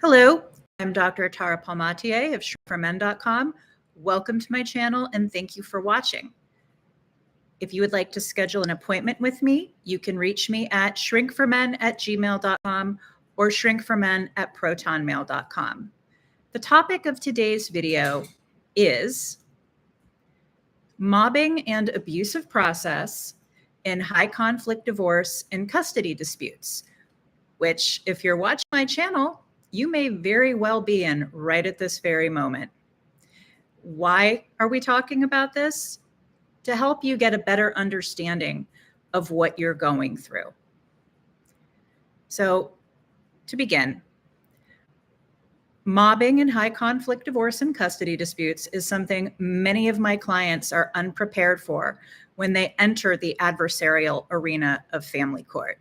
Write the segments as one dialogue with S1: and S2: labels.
S1: Hello, I'm Dr. Tara Palmatier of shrinkformen.com. Welcome to my channel and thank you for watching. If you would like to schedule an appointment with me, you can reach me at shrinkformen@gmail.com or shrinkformen@protonmail.com. The topic of today's video is mobbing and abusive process in high conflict divorce and custody disputes, which, if you're watching my channel, you may very well be in right at this very moment. Why are we talking about this? To help you get a better understanding of what you're going through. So, to begin, mobbing in high conflict divorce and custody disputes is something many of my clients are unprepared for when they enter the adversarial arena of family court.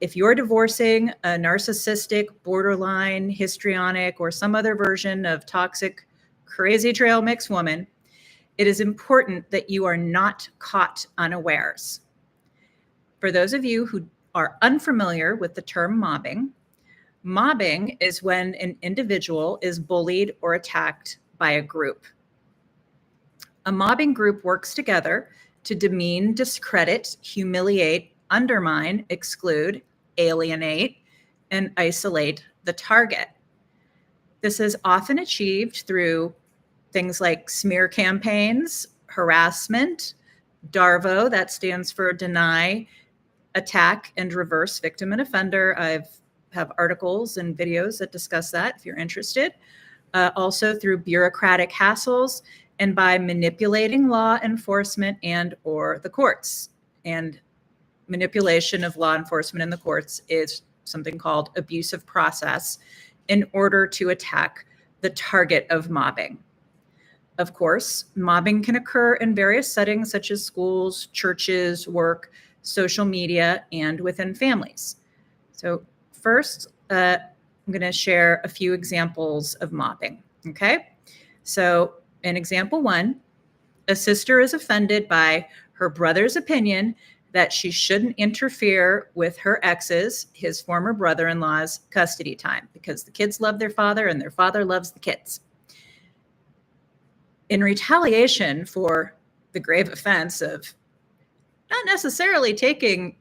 S1: If you're divorcing a narcissistic, borderline, histrionic, or some other version of toxic, crazy trail mix woman, it is important that you are not caught unawares. For those of you who are unfamiliar with the term mobbing, mobbing is when an individual is bullied or attacked by a group. A mobbing group works together to demean, discredit, humiliate, undermine, exclude, alienate, and isolate the target. This is often achieved through things like smear campaigns, harassment, DARVO, that stands for deny, attack, and reverse victim and offender. I have articles and videos that discuss that if you're interested. Also through bureaucratic hassles and by manipulating law enforcement and or the courts. And manipulation of law enforcement in the courts is something called abusive process in order to attack the target of mobbing. Of course, mobbing can occur in various settings such as schools, churches, work, social media, and within families. So first, I'm going to share a few examples of mobbing, okay? So in example one, a sister is offended by her brother's opinion that she shouldn't interfere with her ex's, his former brother-in-law's, custody time because the kids love their father and their father loves the kids. In retaliation for the grave offense of not necessarily taking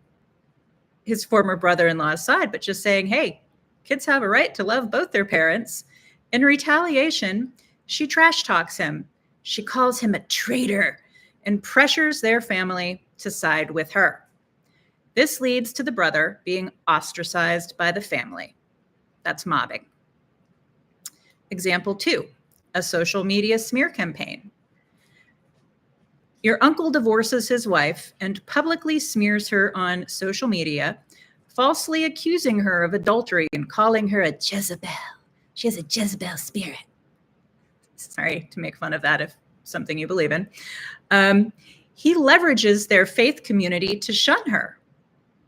S1: his former brother-in-law's side, but just saying, hey, kids have a right to love both their parents. In retaliation, she trash talks him. She calls him a traitor and pressures their family to side with her. This leads to the brother being ostracized by the family. That's mobbing. Example two, a social media smear campaign. Your uncle divorces his wife and publicly smears her on social media, falsely accusing her of adultery and calling her a Jezebel. She has a Jezebel spirit. Sorry to make fun of that if something you believe in. He leverages their faith community to shun her.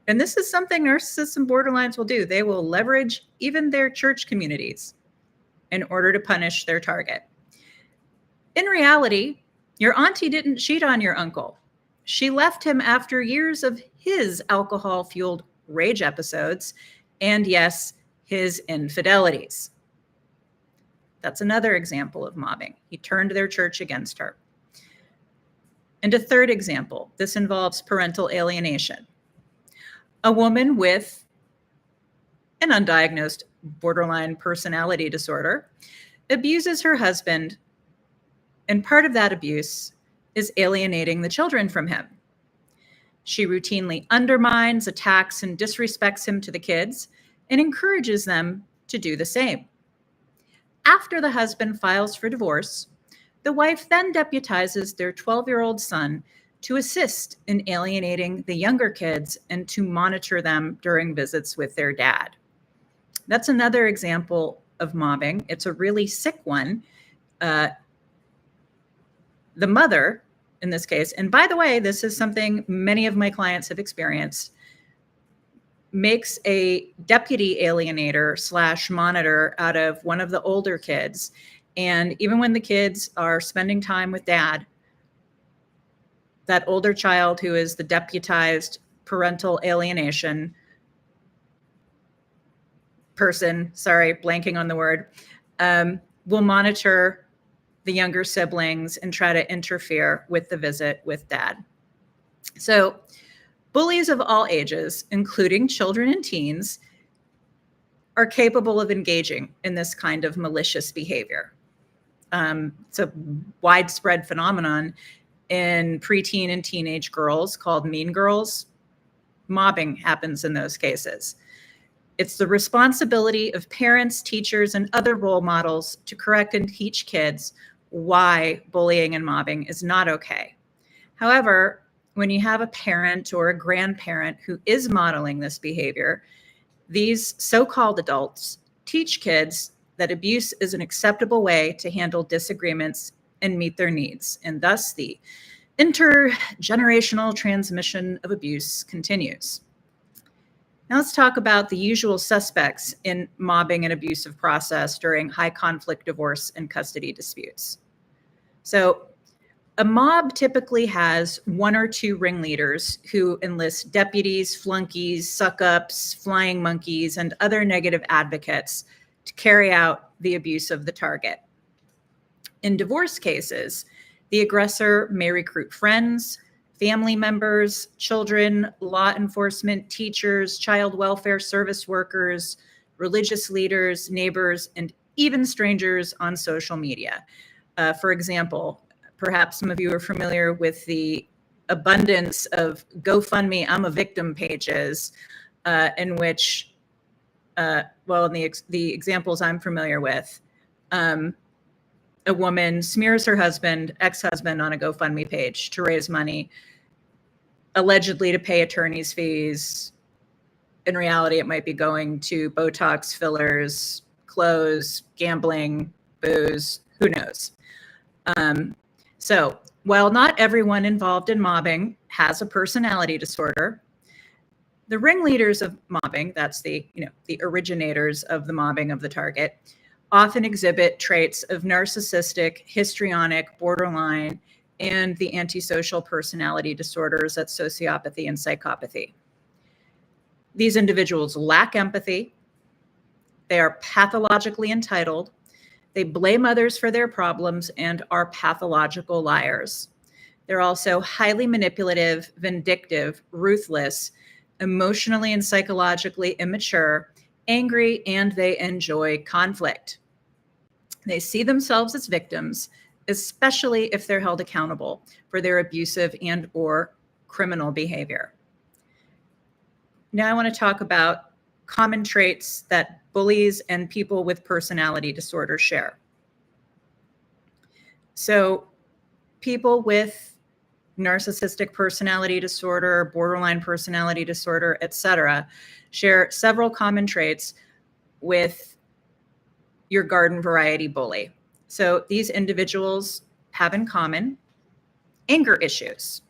S1: And this is something narcissists and borderlines will do. They will leverage even their church communities in order to punish their target. In reality, your auntie didn't cheat on your uncle. She left him after years of his alcohol-fueled rage episodes and, yes, his infidelities. That's another example of mobbing. He turned their church against her. And a third example, this involves parental alienation. A woman with an undiagnosed borderline personality disorder abuses her husband, and part of that abuse is alienating the children from him. She routinely undermines, attacks, and disrespects him to the kids and encourages them to do the same. After the husband files for divorce, the wife then deputizes their 12-year-old son to assist in alienating the younger kids and to monitor them during visits with their dad. That's another example of mobbing. It's a really sick one. The mother, in this case, and by the way, this is something many of my clients have experienced, makes a deputy alienator / monitor out of one of the older kids. And even when the kids are spending time with dad, that older child who is the deputized parental alienation person, sorry, blanking on the word, will monitor the younger siblings and try to interfere with the visit with dad. So bullies of all ages, including children and teens, are capable of engaging in this kind of malicious behavior. It's a widespread phenomenon in preteen and teenage girls called mean girls. Mobbing happens in those cases. It's the responsibility of parents, teachers, and other role models to correct and teach kids why bullying and mobbing is not okay. However, when you have a parent or a grandparent who is modeling this behavior, these so-called adults teach kids that abuse is an acceptable way to handle disagreements and meet their needs, and thus the intergenerational transmission of abuse continues. Now let's talk about the usual suspects in mobbing and abusive process during high conflict divorce and custody disputes. So a mob typically has one or two ringleaders who enlist deputies, flunkies, suck-ups, flying monkeys, and other negative advocates to carry out the abuse of the target. In divorce cases, the aggressor may recruit friends, family members, children, law enforcement, teachers, child welfare service workers, religious leaders, neighbors, and even strangers on social media. For example, perhaps some of you are familiar with the abundance of GoFundMe, I'm a victim pages, in which, in the examples I'm familiar with, a woman smears her ex-husband on a GoFundMe page to raise money, allegedly to pay attorney's fees. In reality, it might be going to Botox, fillers, clothes, gambling, booze, who knows? So while not everyone involved in mobbing has a personality disorder, the ringleaders of mobbing, that's the originators of the mobbing of the target, often exhibit traits of narcissistic, histrionic, borderline, and the antisocial personality disorders, that's sociopathy and psychopathy. These individuals lack empathy. They are pathologically entitled. They blame others for their problems and are pathological liars. They're also highly manipulative, vindictive, ruthless, emotionally and psychologically immature, angry, and they enjoy conflict. They see themselves as victims, especially if they're held accountable for their abusive and or criminal behavior. Now I want to talk about common traits that bullies and people with personality disorder share. So people with narcissistic personality disorder, borderline personality disorder, etc., share several common traits with your garden variety bully. So these individuals have in common anger issues.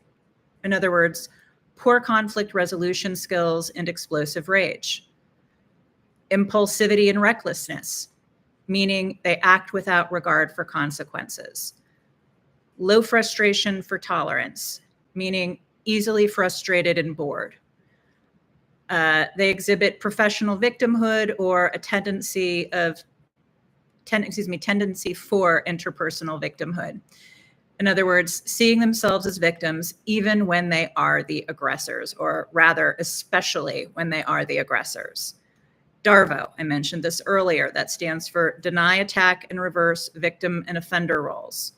S1: In other words, poor conflict resolution skills and explosive rage. Impulsivity and recklessness, meaning they act without regard for consequences. Low frustration for tolerance, meaning easily frustrated and bored. They exhibit professional victimhood or a tendency for interpersonal victimhood. In other words, seeing themselves as victims even when they are the aggressors, or rather, especially when they are the aggressors. DARVO, I mentioned this earlier, that stands for deny, attack, and reverse victim and offender roles.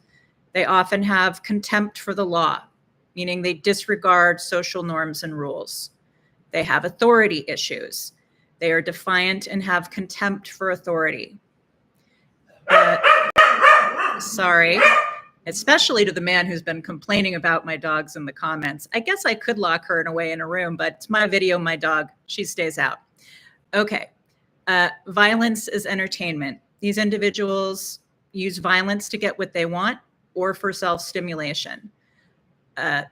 S1: They often have contempt for the law, meaning they disregard social norms and rules. They have authority issues. They are defiant and have contempt for authority. Sorry, especially to the man who's been complaining about my dogs in the comments. I guess I could lock her away in a room, but it's my video, my dog, she stays out. Okay, violence is entertainment. These individuals use violence to get what they want or for self-stimulation.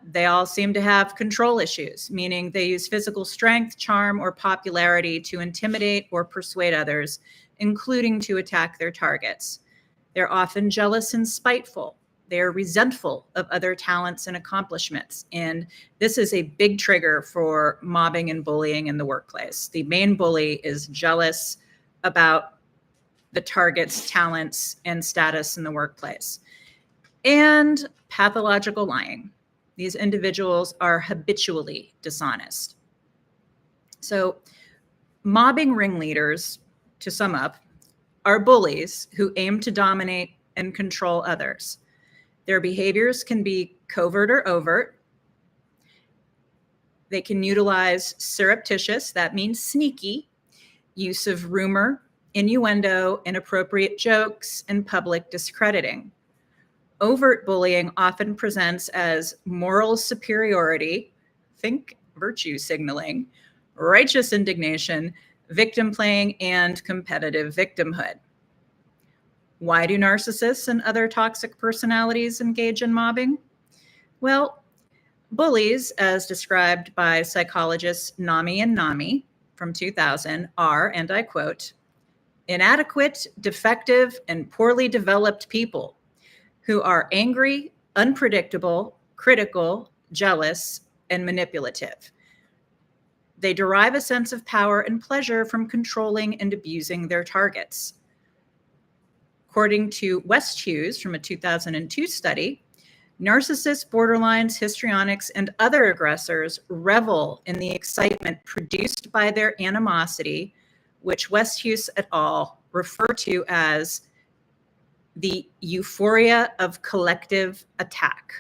S1: They all seem to have control issues, meaning they use physical strength, charm, or popularity to intimidate or persuade others, including to attack their targets. They're often jealous and spiteful. They're resentful of other talents and accomplishments. And this is a big trigger for mobbing and bullying in the workplace. The main bully is jealous, about the target's talents and status in the workplace. And pathological lying. These individuals are habitually dishonest. So mobbing ringleaders, to sum up, are bullies who aim to dominate and control others. Their behaviors can be covert or overt. They can utilize surreptitious, that means sneaky, use of rumor, innuendo, inappropriate jokes, and public discrediting. Overt bullying often presents as moral superiority, think virtue signaling, righteous indignation, victim playing, and competitive victimhood. Why do narcissists and other toxic personalities engage in mobbing? Well, bullies, as described by psychologists Nami and Nami from 2000, are, and I quote, inadequate, defective, and poorly developed people who are angry, unpredictable, critical, jealous, and manipulative. They derive a sense of power and pleasure from controlling and abusing their targets. According to West Hughes from a 2002 study, narcissists, borderlines, histrionics, and other aggressors revel in the excitement produced by their animosity, which West Hughes et al. Refer to as the euphoria of collective attack.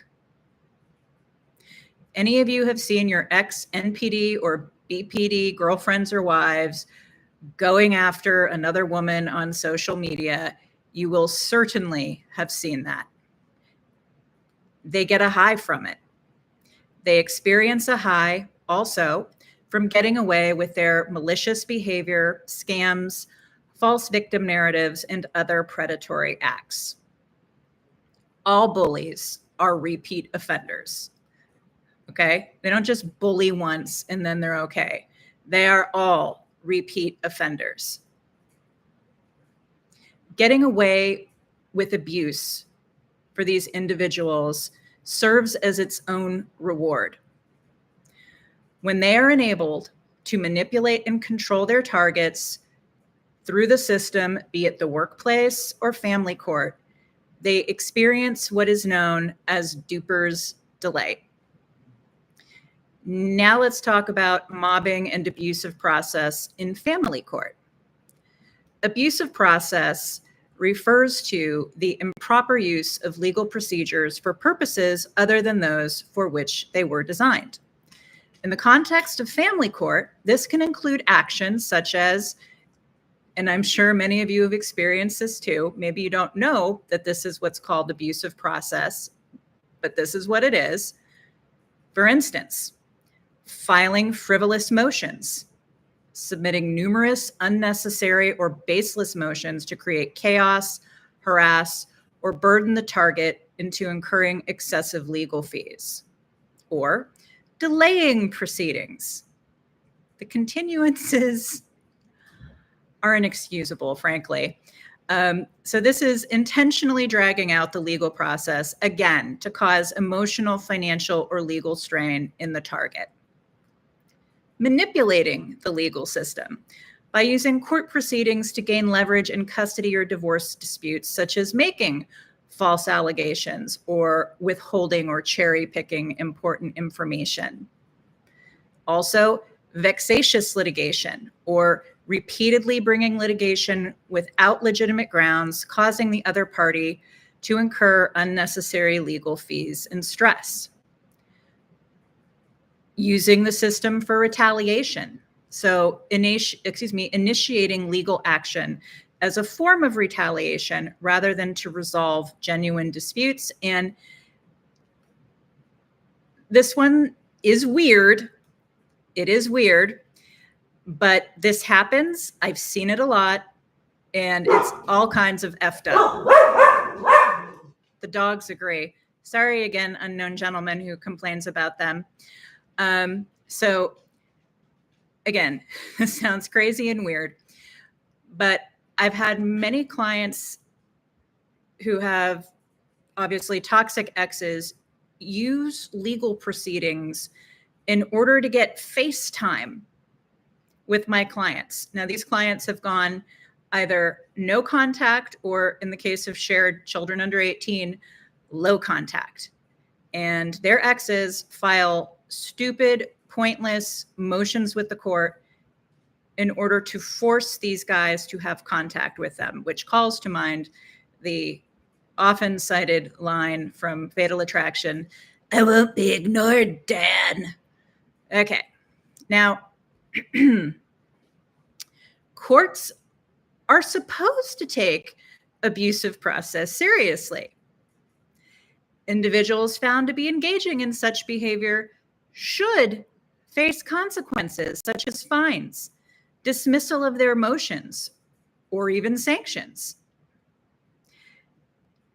S1: Any of you have seen your ex-NPD or BPD girlfriends or wives going after another woman on social media, you will certainly have seen that. They get a high from it. They experience a high also from getting away with their malicious behavior, scams, false victim narratives, and other predatory acts. All bullies are repeat offenders. Okay? They don't just bully once and then they're okay. They are all repeat offenders. Getting away with abuse for these individuals serves as its own reward. When they are enabled to manipulate and control their targets through the system, be it the workplace or family court, they experience what is known as duper's delight. Now let's talk about mobbing and abusive process in family court. Abusive process refers to the improper use of legal procedures for purposes other than those for which they were designed. In the context of family court, this can include actions such as, and I'm sure many of you have experienced this too, maybe you don't know that this is what's called abusive process, but this is what it is. For instance, filing frivolous motions, submitting numerous unnecessary or baseless motions to create chaos, harass, or burden the target into incurring excessive legal fees, or delaying proceedings. The continuances are inexcusable, frankly. So this is intentionally dragging out the legal process, again, to cause emotional, financial, or legal strain in the target. Manipulating the legal system by using court proceedings to gain leverage in custody or divorce disputes, such as making false allegations or withholding or cherry picking important information. Also, vexatious litigation or repeatedly bringing litigation without legitimate grounds, causing the other party to incur unnecessary legal fees and stress. Using the system for retaliation. So initiating legal action as a form of retaliation rather than to resolve genuine disputes. And this one is weird. It is weird, but this happens. I've seen it a lot, and it's all kinds of effed up. The dogs agree. Sorry again, unknown gentleman who complains about them. So again, this sounds crazy and weird, but I've had many clients who have obviously toxic exes use legal proceedings in order to get FaceTime with my clients. Now, these clients have gone either no contact or, in the case of shared children under 18, low contact. And their exes file stupid, pointless motions with the court in order to force these guys to have contact with them, which calls to mind the often cited line from Fatal Attraction, "I won't be ignored, Dan." Okay. Now, courts are supposed to take abusive process seriously. Individuals found to be engaging in such behavior should face consequences such as fines, dismissal of their emotions, or even sanctions.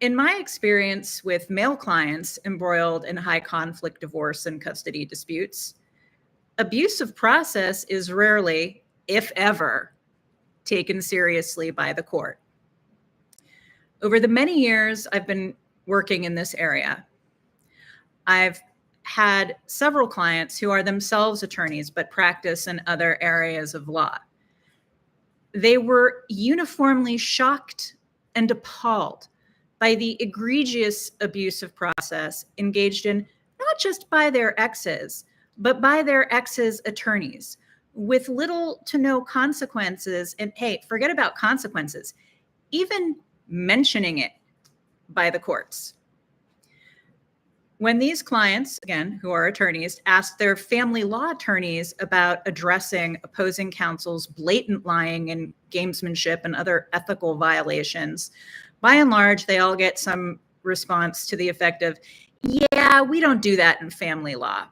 S1: In my experience with male clients embroiled in high conflict divorce and custody disputes, abusive process is rarely, if ever, taken seriously by the court. Over the many years I've been working in this area, I've had several clients who are themselves attorneys but practice in other areas of law. They were uniformly shocked and appalled by the egregious abusive process engaged in not just by their exes, but by their exes' attorneys, with little to no consequences. And hey, forget about consequences, even mentioning it by the courts. When these clients, again, who are attorneys, asked their family law attorneys about addressing opposing counsel's blatant lying and gamesmanship and other ethical violations, by and large, they all get some response to the effect of, "Yeah, we don't do that in family law."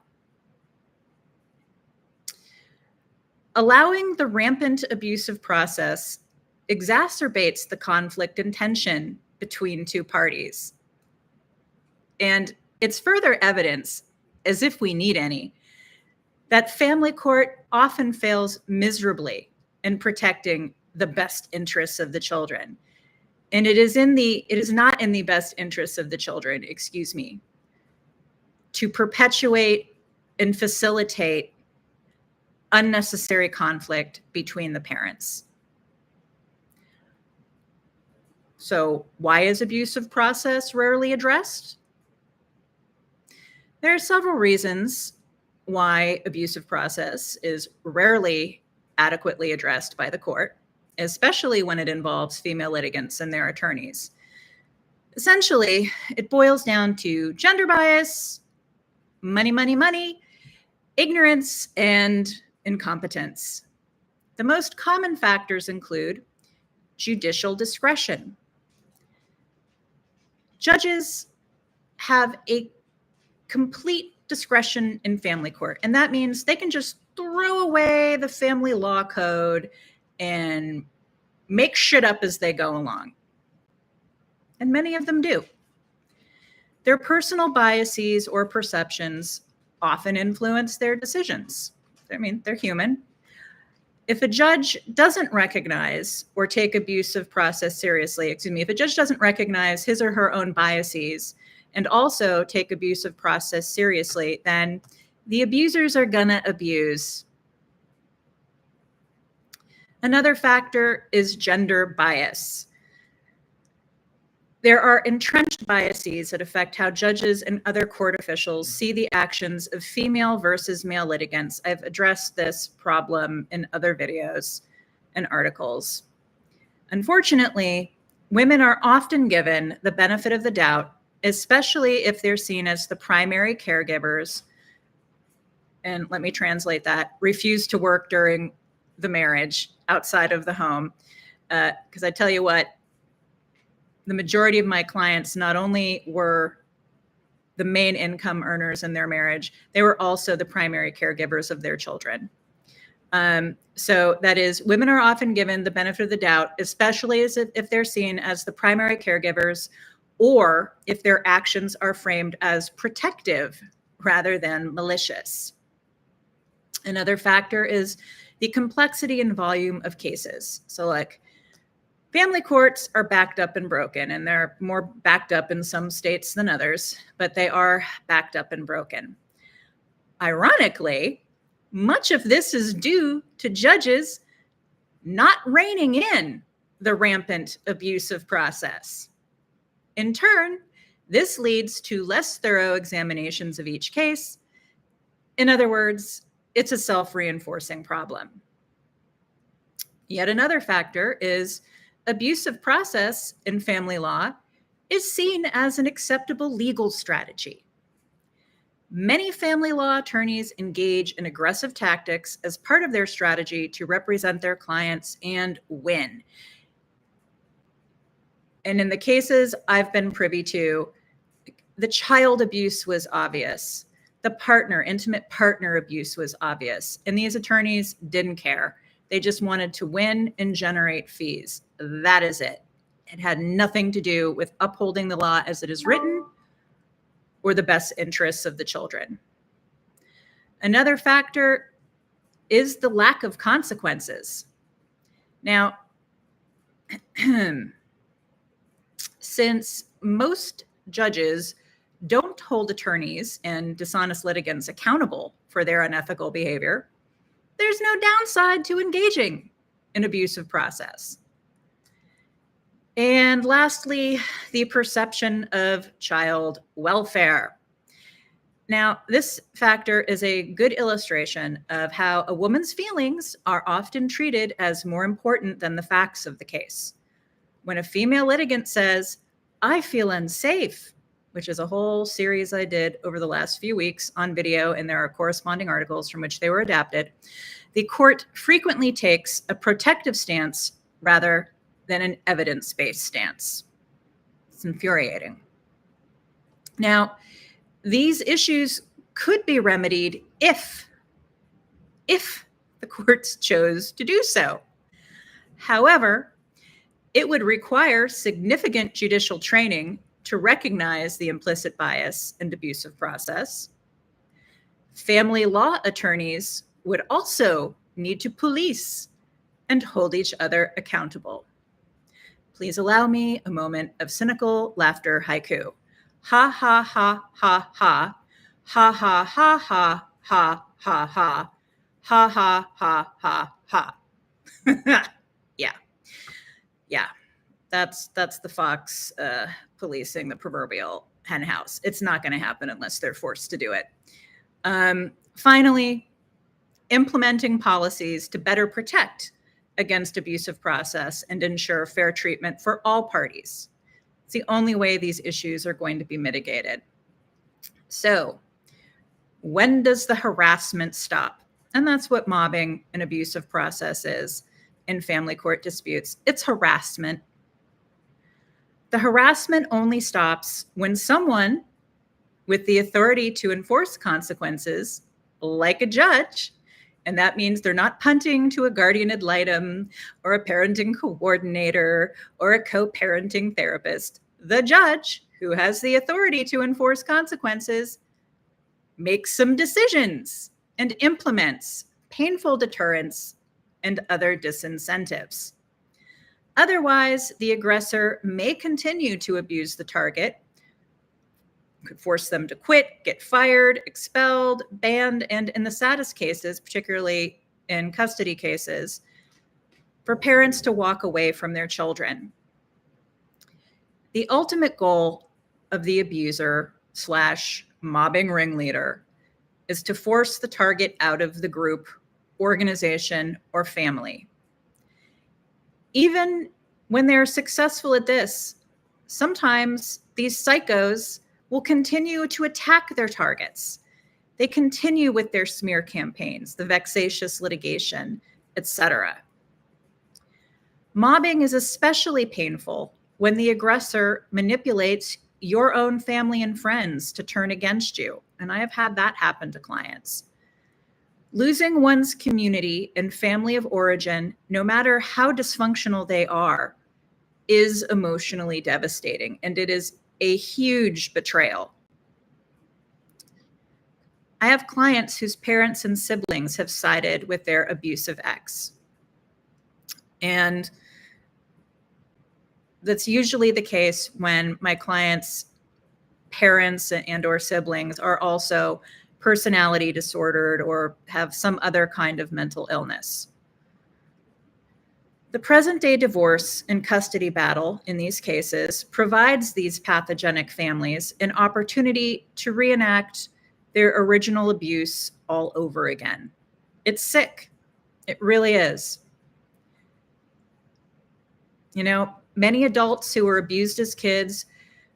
S1: Allowing the rampant abusive process exacerbates the conflict and tension between two parties. And it's further evidence, as if we need any, that family court often fails miserably in protecting the best interests of the children. And it is not in the best interests of the children, to perpetuate and facilitate unnecessary conflict between the parents. So why is abusive process rarely addressed? There are several reasons why abusive process is rarely adequately addressed by the court, especially when it involves female litigants and their attorneys. Essentially, it boils down to gender bias, money, ignorance, and incompetence. The most common factors include judicial discretion. Judges have a complete discretion in family court, and that means they can just throw away the family law code and make shit up as they go along. And many of them do. Their personal biases or perceptions often influence their decisions. I mean, they're human. If a judge doesn't recognize or take abusive process seriously, if a judge doesn't recognize his or her own biases and also take abusive process seriously, then the abusers are gonna abuse. Another factor is gender bias. There are entrenched biases that affect how judges and other court officials see the actions of female versus male litigants. I've addressed this problem in other videos and articles. Unfortunately, women are often given the benefit of the doubt, especially if they're seen as the primary caregivers, and let me translate that, refuse to work during the marriage outside of the home. Because I tell you what, the majority of my clients not only were the main income earners in their marriage, they were also the primary caregivers of their children. So that is, women are often given the benefit of the doubt, especially if they're seen as the primary caregivers or if their actions are framed as protective rather than malicious. Another factor is the complexity and volume of cases. So like, family courts are backed up and broken, and they're more backed up in some states than others, but they are backed up and broken. Ironically, much of this is due to judges not reining in the rampant abusive process. In turn, this leads to less thorough examinations of each case. In other words, it's a self-reinforcing problem. Yet another factor is abusive process in family law is seen as an acceptable legal strategy. Many family law attorneys engage in aggressive tactics as part of their strategy to represent their clients and win. And in the cases I've been privy to, the child abuse was obvious. The intimate partner abuse was obvious. And these attorneys didn't care. They just wanted to win and generate fees. That is it. It had nothing to do with upholding the law as it is written or the best interests of the children. Another factor is the lack of consequences. Now, since most judges don't hold attorneys and dishonest litigants accountable for their unethical behavior, there's no downside to engaging in abusive process. And lastly, the perception of child welfare. Now, this factor is a good illustration of how a woman's feelings are often treated as more important than the facts of the case. When a female litigant says, "I feel unsafe," which is a whole series I did over the last few weeks on video, and there are corresponding articles from which they were adapted, the court frequently takes a protective stance rather than an evidence-based stance. It's infuriating. Now, these issues could be remedied if the courts chose to do so. However, it would require significant judicial training to recognize the implicit bias and abusive process. Family law attorneys would also need to police and hold each other accountable. Please allow me a moment of cynical laughter haiku. Ha ha ha ha ha. Ha ha ha ha ha ha ha. Ha ha ha ha ha. Yeah. That's the fox policing the proverbial hen house. It's not going to happen unless they're forced to do it. Finally, implementing policies to better protect against abusive process and ensure fair treatment for all parties. It's the only way these issues are going to be mitigated. So, when does the harassment stop? And that's what mobbing and abusive process is in family court disputes. It's harassment. The harassment only stops when someone with the authority to enforce consequences, like a judge, and that means they're not punting to a guardian ad litem or a parenting coordinator or a co-parenting therapist. The judge, who has the authority to enforce consequences, makes some decisions and implements painful deterrents and other disincentives. Otherwise, the aggressor may continue to abuse the target, could force them to quit, get fired, expelled, banned, and in the saddest cases, particularly in custody cases, for parents to walk away from their children. The ultimate goal of the abuser / mobbing ringleader is to force the target out of the group, organization, or family. Even when they're successful at this, sometimes these psychos will continue to attack their targets. They continue with their smear campaigns, the vexatious litigation, etc. Mobbing is especially painful when the aggressor manipulates your own family and friends to turn against you. And I have had that happen to clients. Losing one's community and family of origin, no matter how dysfunctional they are, is emotionally devastating, and it is a huge betrayal. I have clients whose parents and siblings have sided with their abusive ex. And that's usually the case when my clients' parents and or siblings are also personality disordered or have some other kind of mental illness. The present-day divorce and custody battle in these cases provides these pathogenic families an opportunity to reenact their original abuse all over again. It's sick. It really is. You know, many adults who were abused as kids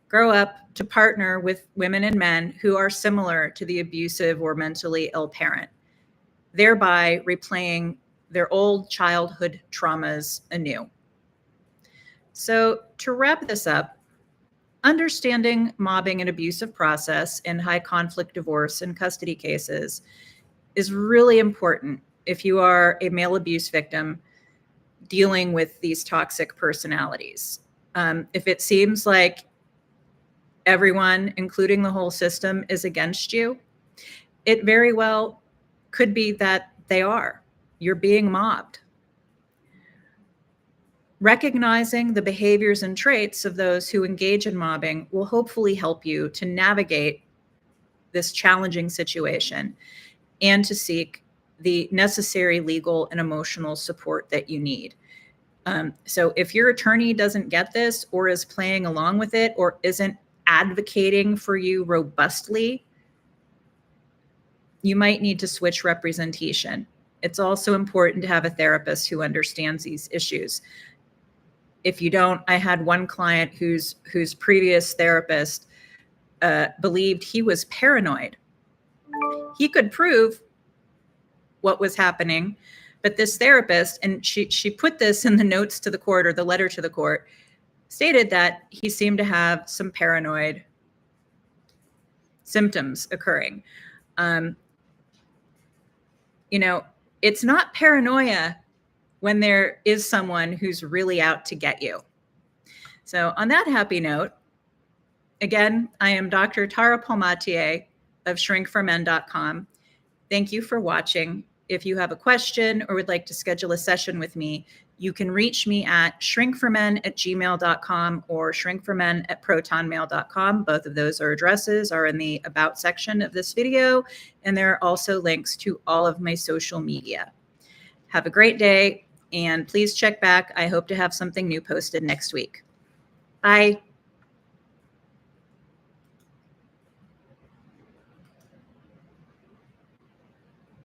S1: grow up to partner with women and men who are similar to the abusive or mentally ill parent, thereby replaying their old childhood traumas anew. So, to wrap this up, understanding mobbing and abusive process in high conflict divorce and custody cases is really important if you are a male abuse victim dealing with these toxic personalities. If it seems like everyone, including the whole system, is against you, it very well could be that they are. You're being mobbed. Recognizing the behaviors and traits of those who engage in mobbing will hopefully help you to navigate this challenging situation and to seek the necessary legal and emotional support that you need. So if your attorney doesn't get this or is playing along with it or isn't advocating for you robustly, you might need to switch representation. It's also important to have a therapist who understands these issues. If you don't, I had one client whose previous therapist believed he was paranoid. He could prove what was happening, but this therapist, and she put this in the notes to the court or the letter to the court, stated that he seemed to have some paranoid symptoms occurring. You know, it's not paranoia when there is someone who's really out to get you. So on that happy note, again, I am Dr. Tara Palmatier of shrinkformen.com. Thank you for watching. If you have a question or would like to schedule a session with me, you can reach me at shrinkformen@gmail.com or shrinkformen@protonmail.com. Both of those addresses are in the About section of this video, and there are also links to all of my social media. Have a great day, and please check back. I hope to have something new posted next week. Bye.